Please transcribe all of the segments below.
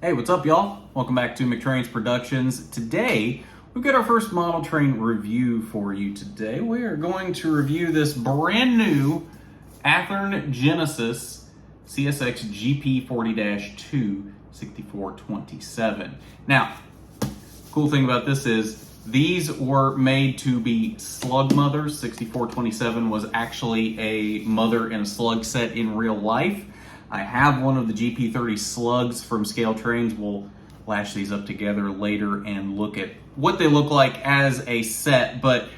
Hey, what's up, y'all? Welcome back to McTrains Productions. Today, we've got our first model train review for you today. We are going to review this brand new Athearn Genesis CSX GP40-2 6427. Now, cool thing about this is these were made to be slug mothers. 6427 was actually a mother and a slug set in real life. I have one of the GP30 slugs from Scale Trains. We'll lash these up together later and look at what they look like as a set. But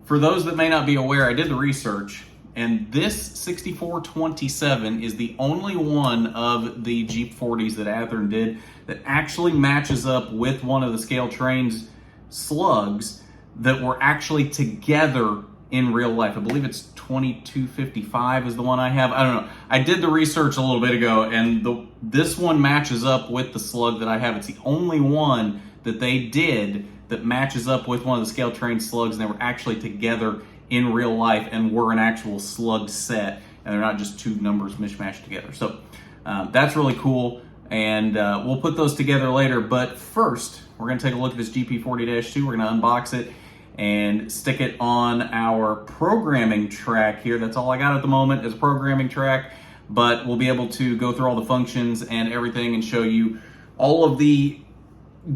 for those that may not be aware, I did the research, and this 6427 is the only one of the Jeep40s that Athearn did that actually matches up with one of the Scale Trains slugs that were actually together in real life. I believe it's 2255 is the one I have. I don't know. I did the research a little bit ago, and this one matches up with the slug that I have. It's the only one that they did that matches up with one of the Scale Train slugs, and they were actually together in real life and were an actual slug set, and they're not just two numbers mishmashed together. So that's really cool, and we'll put those together later. But first, we're going to take a look at this GP40-2. We're going to unbox it and stick it on our programming track here. That's all I got at the moment is a programming track, but we'll be able to go through all the functions and everything and show you all of the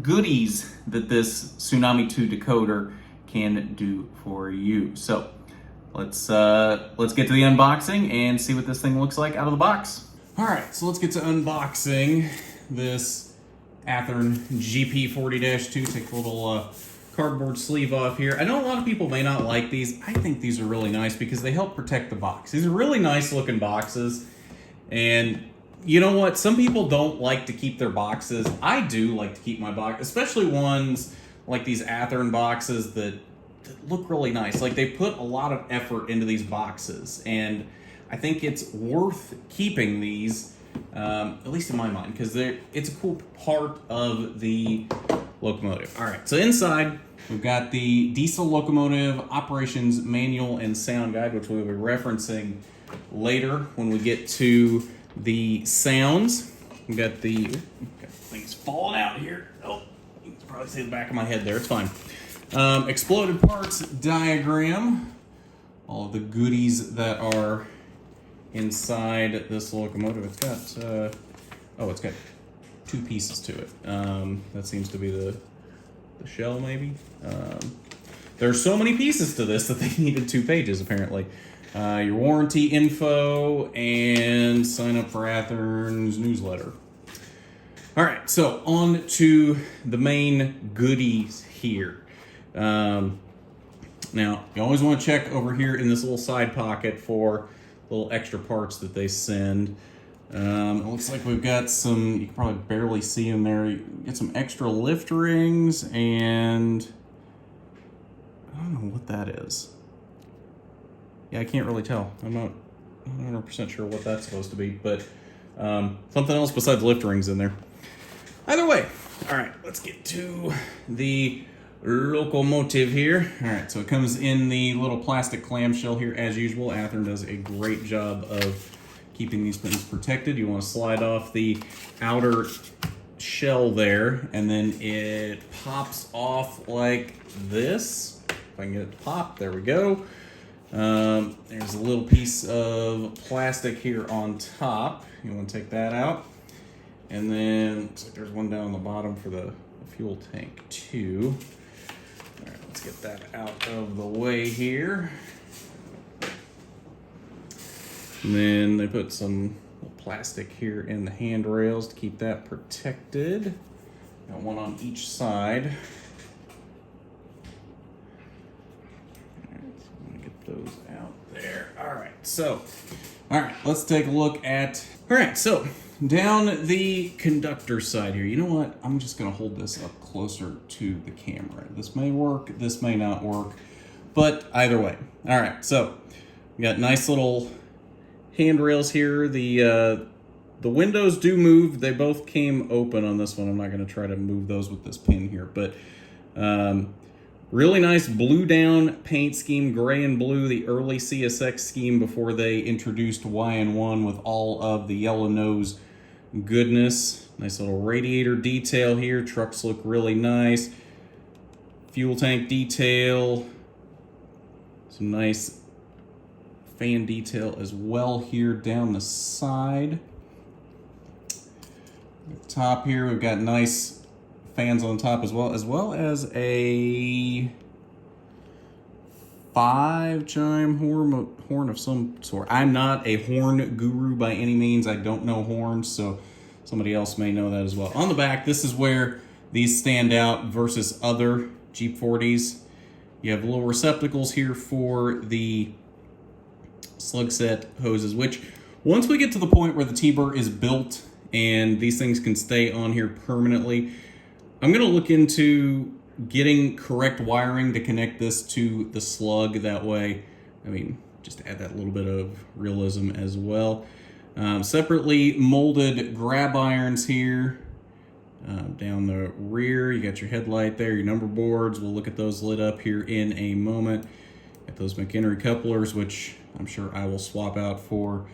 goodies that this Tsunami 2 decoder can do for you. So let's get to the unboxing and see what this thing looks like out of the box. All right, so let's get to unboxing this Athearn GP40-2. Take a little cardboard sleeve off here. I know a lot of people may not like these. I think these are really nice because they help protect the box. These are really nice looking boxes. And you know what? Some people don't like to keep their boxes. I do like to keep my box, especially ones like these Athearn boxes that look really nice. Like they put a lot of effort into these boxes. And I think it's worth keeping these, at least in my mind, because it's a cool part of the locomotive. All right, so inside we've got the diesel locomotive operations manual and sound guide, which we'll be referencing later when we get to the sounds. We've got got things falling out here. Oh, you can probably see the back of my head there. It's fine. Exploded parts diagram. All of the goodies that are inside this locomotive. It's got it's got two pieces to it. That seems to be the shell, maybe. There's so many pieces to this that they needed 2 pages, apparently. Your warranty info and sign up for Athearn's newsletter. All right, so on to the main goodies here. Now, you always want to check over here in this little side pocket for little extra parts that they send. It looks like we've got some, you can probably barely see them there. You get some extra lift rings, and I don't know what that is. Yeah, I can't really tell. I'm not 100% sure what that's supposed to be, but something else besides lift rings in there. Either way, all right, let's get to the locomotive here. All right, so it comes in the little plastic clamshell here as usual. Athearn does a great job of keeping these things protected. You want to slide off the outer shell there, and then it pops off like this. If I can get it to pop, there we go. There's a little piece of plastic here on top. You want to take that out. And then looks like there's one down the bottom for the fuel tank too. All right, let's get that out of the way here. And then they put some plastic here in the handrails to keep that protected. Got one on each side. All right, so I'm gonna get those out there. All right, let's take a look at, all right, so down the conductor side here. You know what? I'm just gonna hold this up closer to the camera. This may work, this may not work, but either way. All right, so we got nice little handrails here. The windows do move. They both came open on this one. I'm not going to try to move those with this pin here, but really nice blue down paint scheme, gray and blue, the early CSX scheme before they introduced YN1 with all of the yellow nose goodness. Nice little radiator detail here. Trucks look really nice. Fuel tank detail. Some nice fan detail as well here down the side. At the top here, we've got nice fans on top as well as a 5-chime horn of some sort. I'm not a horn guru by any means. I don't know horns, so somebody else may know that as well. On the back, this is where these stand out versus other Jeep 40s. You have little receptacles here for the slug set hoses, which once we get to the point where the TBER is built and these things can stay on here permanently, I'm going to look into getting correct wiring to connect this to the slug. That way, I mean, just to add that little bit of realism as well. Separately molded grab irons here. Down the rear, you got your headlight there, your number boards. We'll look at those lit up here in a moment. Got those McHenry couplers, which I'm sure I will swap out for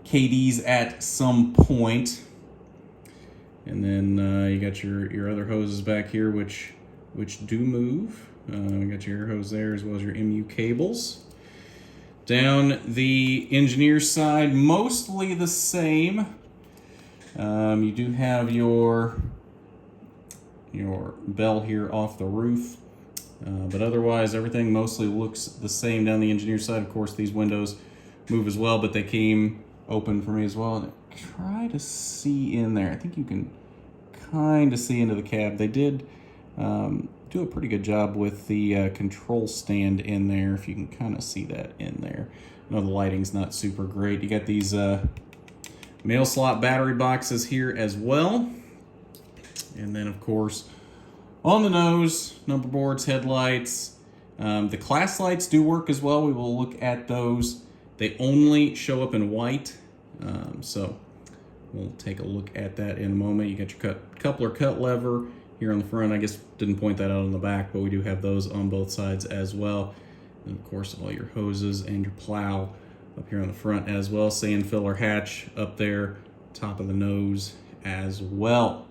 KDs at some point. And then you got your other hoses back here, which do move. You got your air hose there as well as your MU cables. Down the engineer side, mostly the same. You do have your bell here off the roof, but otherwise everything mostly looks the same down the engineer side. Of course, these windows move as well, but they came open for me as well. And try to see in there. I think you can kind of see into the cab. They did do a pretty good job with the control stand in there, if you can kind of see that in there. I know the lighting's not super great. You got these mail slot battery boxes here as well. And then, of course, on the nose, number boards, headlights. The class lights do work as well. We will look at those. They only show up in white, so we'll take a look at that in a moment. You got your coupler cut lever here on the front. I guess didn't point that out on the back, but we do have those on both sides as well. And, of course, all your hoses and your plow up here on the front as well. Sand filler hatch up there, top of the nose as well.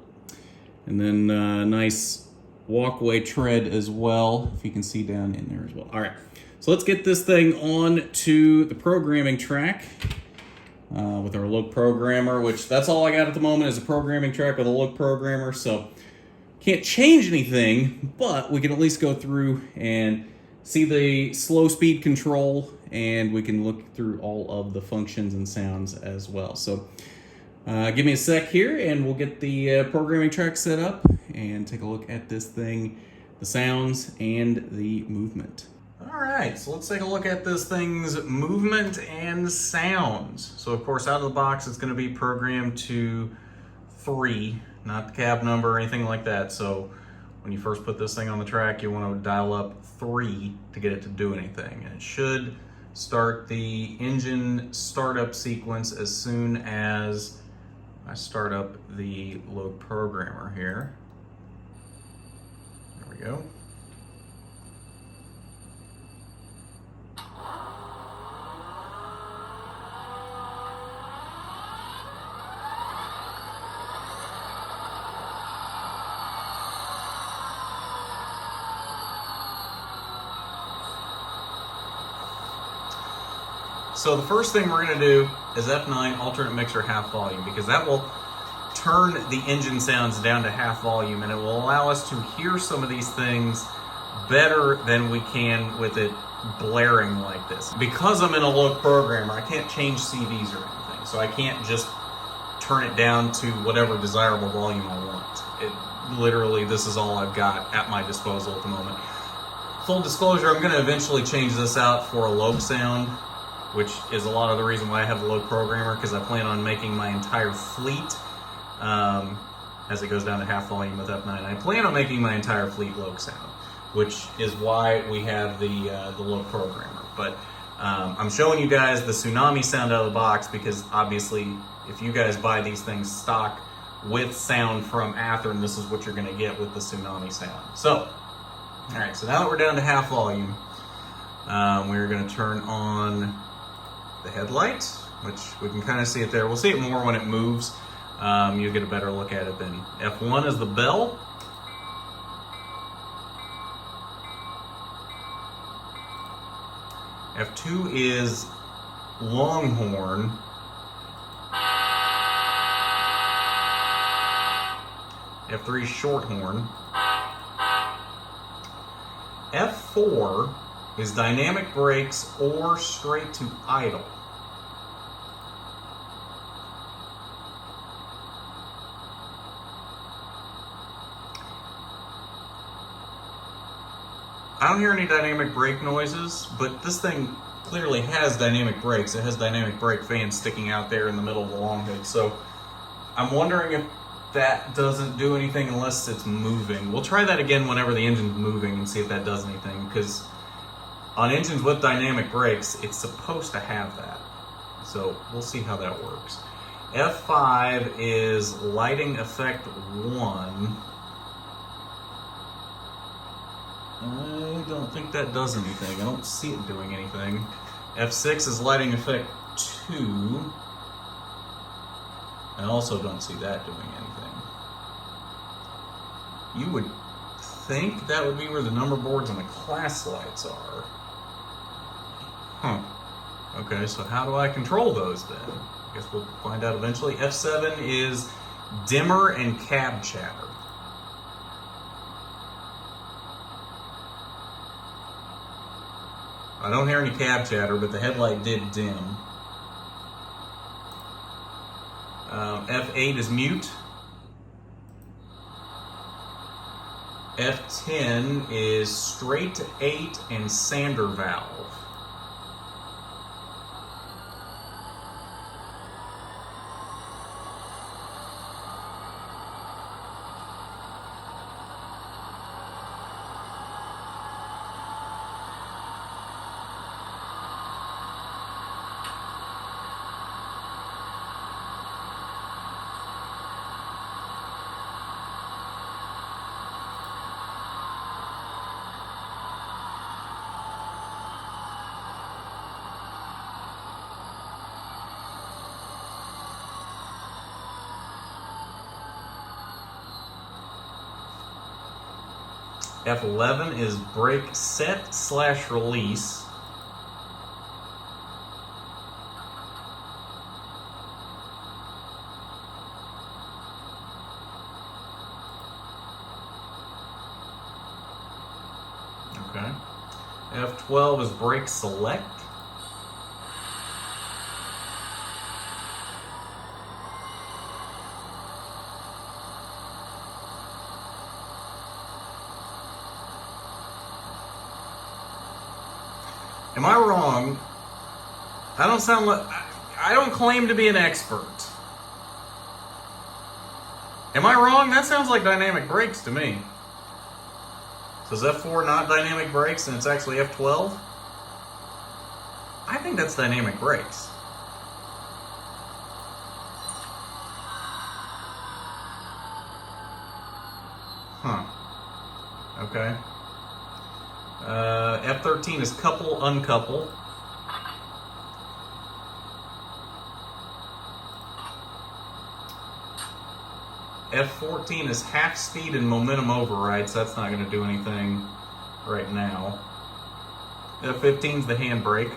And then nice walkway tread as well, if you can see down in there as well. All right, so let's get this thing on to the programming track with our loc programmer, which that's all I got at the moment is a programming track with a loc programmer. So can't change anything, but we can at least go through and see the slow speed control, and we can look through all of the functions and sounds as well. So give me a sec here and we'll get the programming track set up and take a look at this thing, the sounds and the movement. All right, so let's take a look at this thing's movement and sounds. So of course, out of the box, it's gonna be programmed to 3, not the cab number or anything like that. So when you first put this thing on the track, you wanna dial up 3 to get it to do anything. And it should start the engine startup sequence as soon as I start up the loc programmer here. There we go. So the first thing we're gonna do is F9 alternate mixer half volume, because that will turn the engine sounds down to half volume, and it will allow us to hear some of these things better than we can with it blaring like this. Because I'm in a loc programmer, I can't change CVs or anything, so I can't just turn it down to whatever desirable volume I want. Literally, this is all I've got at my disposal at the moment. Full disclosure, I'm gonna eventually change this out for a loc sound, which is a lot of the reason why I have the loc programmer, because I plan on making my entire fleet, as it goes down to half volume with F9, I plan on making my entire fleet loc sound, which is why we have the loc programmer. But I'm showing you guys the tsunami sound out of the box, because obviously if you guys buy these things stock with sound from Athearn, this is what you're gonna get with the tsunami sound. So, all right, so now that we're down to half volume, we're gonna turn on the headlight, which we can kind of see it there. We'll see it more when it moves. you'll get a better look at it then. F1 is the bell. F2 is longhorn. F3 is shorthorn. F4 is dynamic brakes or straight to idle. I don't hear any dynamic brake noises, but this thing clearly has dynamic brakes. It has dynamic brake fans sticking out there in the middle of the long hood. So I'm wondering if that doesn't do anything unless it's moving. We'll try that again whenever the engine's moving and see if that does anything, because on engines with dynamic brakes, it's supposed to have that. So we'll see how that works. F5 is lighting effect 1. I don't think that does anything. I don't see it doing anything. F6 is lighting effect 2. I also don't see that doing anything. You would think that would be where the number boards and the class lights are. Huh. Okay, so how do I control those then? I guess we'll find out eventually. F7 is dimmer and cab chatter. I don't hear any cab chatter, but the headlight did dim. F8 is mute. F10 is straight to 8 and sander valve. F11 is brake set / release. Okay. F12 is brake select. Am I wrong? I don't sound like, I don't claim to be an expert. Am I wrong? That sounds like dynamic brakes to me. So is F4 not dynamic brakes and it's actually F12? I think that's dynamic brakes. Huh. Okay. F13 is couple, uncouple. F14 is half speed and momentum override, so that's not going to do anything right now. F15 is the handbrake.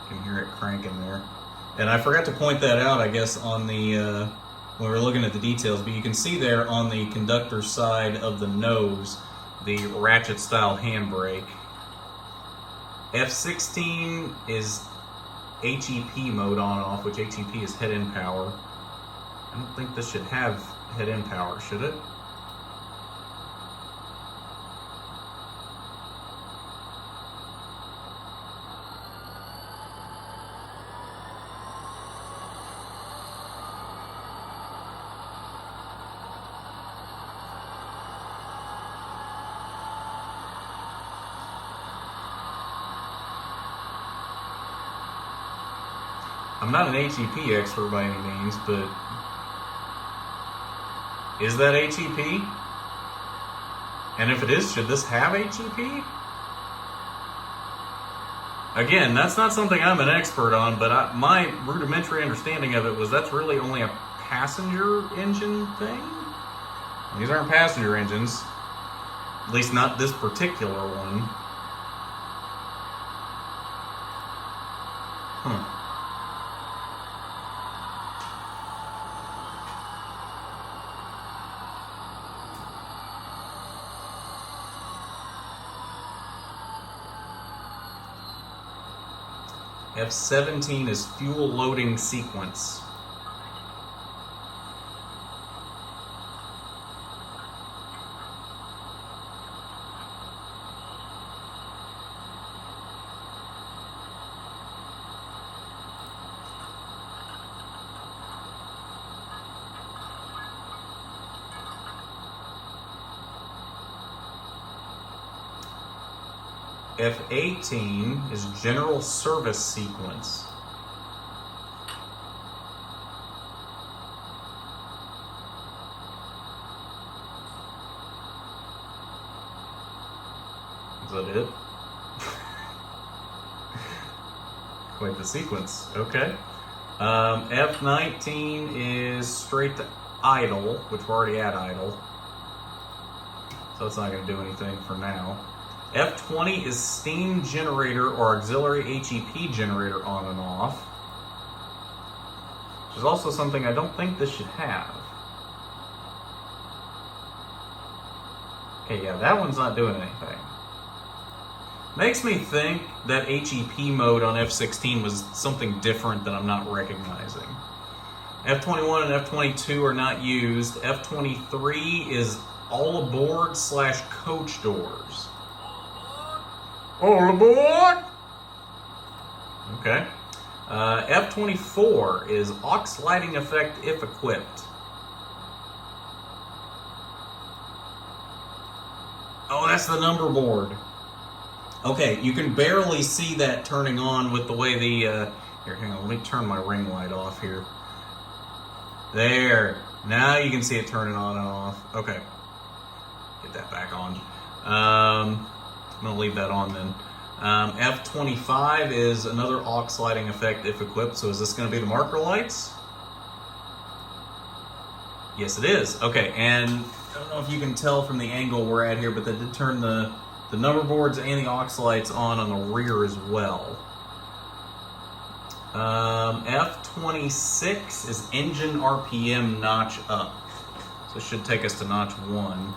You can hear it cranking there. And I forgot to point that out, I guess, on the when we're looking at the details, but you can see there on the conductor side of the nose, the ratchet style handbrake. F16 is HEP mode on and off, which HEP is head-end power. I don't think this should have head-end power, should it? I'm not an HEP expert by any means, but is that HEP? And if it is, should this have HEP? Again, that's not something I'm an expert on, but my rudimentary understanding of it was that's really only a passenger engine thing. These aren't passenger engines, at least not this particular one. F17 is fuel loading sequence. F18 is general service sequence. Is that it? Quite the sequence. Okay. F19 is straight to idle, which we're already at idle. So it's not going to do anything for now. F20 is steam generator or auxiliary HEP generator on and off, which is also something I don't think this should have. Okay, yeah, that one's not doing anything. Makes me think that HEP mode on F16 was something different that I'm not recognizing. F21 and F22 are not used. F23 is all aboard / coach doors. All aboard! Okay. F24 is aux lighting effect if equipped. Oh, that's the number board. Okay, you can barely see that turning on with the way the... here, hang on, let me turn my ring light off here. There. Now you can see it turning on and off. Okay. Get that back on. I'm going to leave that on then. F25 is another aux lighting effect if equipped. So is this going to be the marker lights? Yes, it is. Okay, and I don't know if you can tell from the angle we're at here, but that did turn the number boards and the aux lights on the rear as well. F26 is engine RPM notch up. So it should take us to notch 1.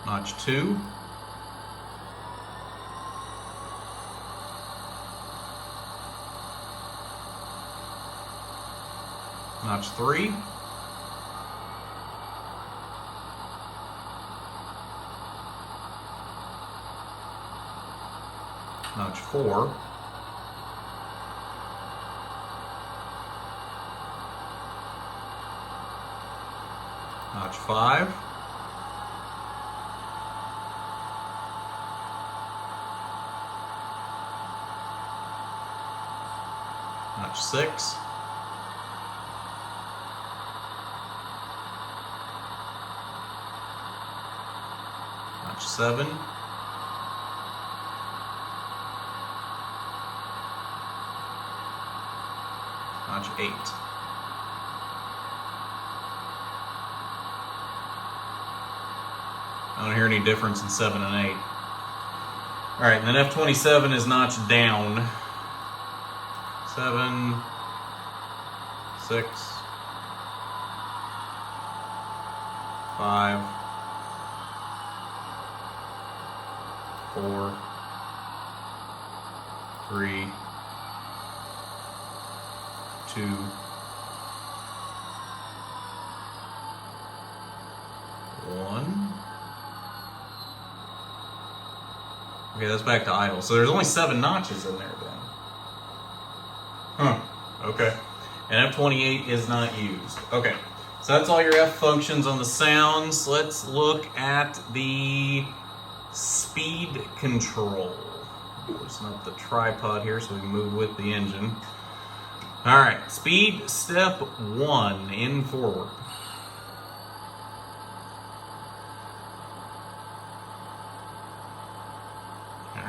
Notch 2. Notch 3. Notch 4. Notch 5. Notch 6. Notch 7. Notch 8. I don't hear any difference in 7 and 8. All right, and then F27 is notch down. 7, 6, 5, 4, 3, 2, 1. Okay, that's back to idle. So there's only 7 notches in there then. Huh, okay. And F28 is not used. Okay, so that's all your F functions on the sounds. Let's look at the speed control. Loosen up the tripod here so we can move with the engine. All right, speed step 1, in forward.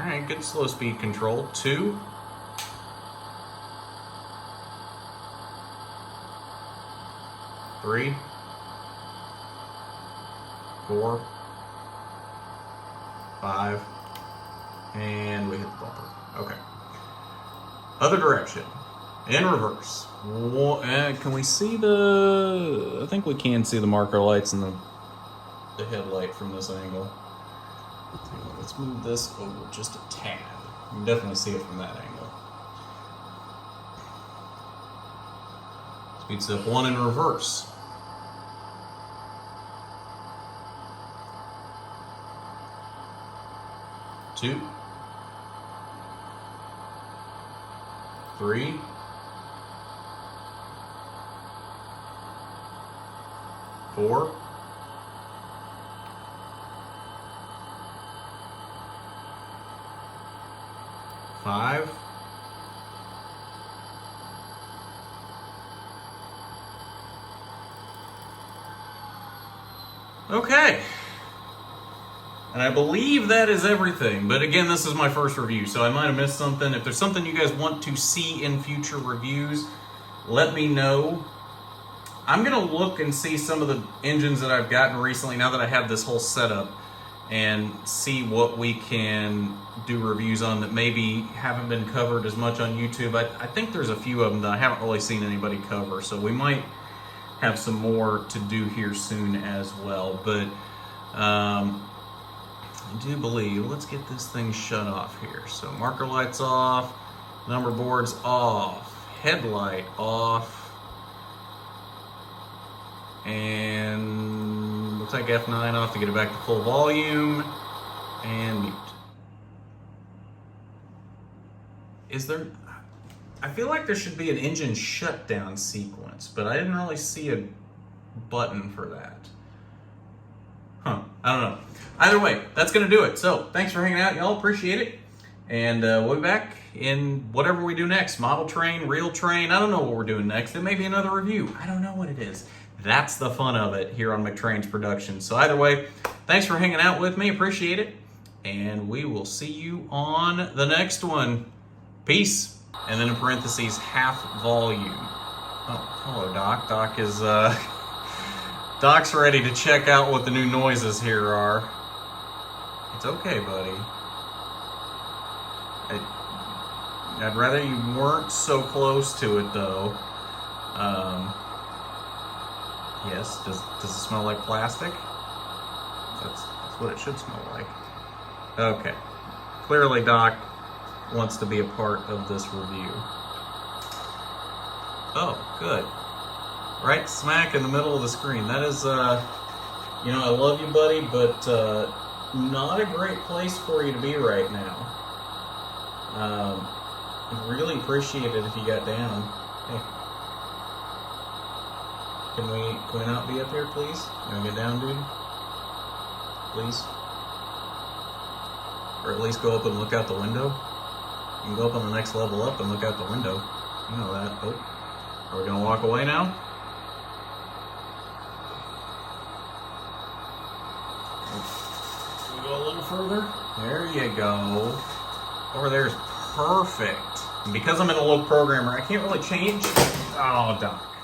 right, good slow speed control. 2. 3. 4. 5. And we hit the bumper. Okay. Other direction. In reverse. Can we see the... I think we can see the marker lights and the headlight from this angle. Let's move this over just a tad. You can definitely see it from that angle. Speed step 1 in reverse. 2. 3. 4. 5. 6. Okay. And I believe that is everything. But again, this is my first review, so I might have missed something. If there's something you guys want to see in future reviews, let me know. I'm going to look and see some of the engines that I've gotten recently now that I have this whole setup, and see what we can do reviews on that maybe haven't been covered as much on YouTube. I think there's a few of them that I haven't really seen anybody cover, so we might have some more to do here soon as well. But I do believe, let's get this thing shut off here. So marker lights off, number boards off, headlight off, and we'll take F9 off to get it back to full volume, and mute. Is there, I feel like there should be an engine shutdown sequence, but I didn't really see a button for that. I don't know. Either way, that's going to do it. So thanks for hanging out, y'all. Appreciate it. And we'll be back in whatever we do next. Model train, real train. I don't know what we're doing next. It may be another review. I don't know what it is. That's the fun of it here on McTrain's Productions. So either way, thanks for hanging out with me. Appreciate it. And we will see you on the next one. Peace. And then in parentheses, half volume. Oh, hello, Doc. Doc is... Doc's ready to check out what the new noises here are. It's okay, buddy. I'd rather you weren't so close to it, though. Yes, does it smell like plastic? That's what it should smell like. Okay. Clearly, Doc wants to be a part of this review. Oh, good. Right smack in the middle of the screen. That is, you know, I love you, buddy, but not a great place for you to be right now. I'd really appreciate it if you got down. Hey. Can we not be up here, please? You wanna get down, dude? Please? Or at least go up and look out the window? You can go up on the next level up and look out the window. You know that. Oh. Are we gonna walk away now? Go a little further. There you go. Over there is perfect. And because I'm in a low programmer, I can't really change. Oh, Doc.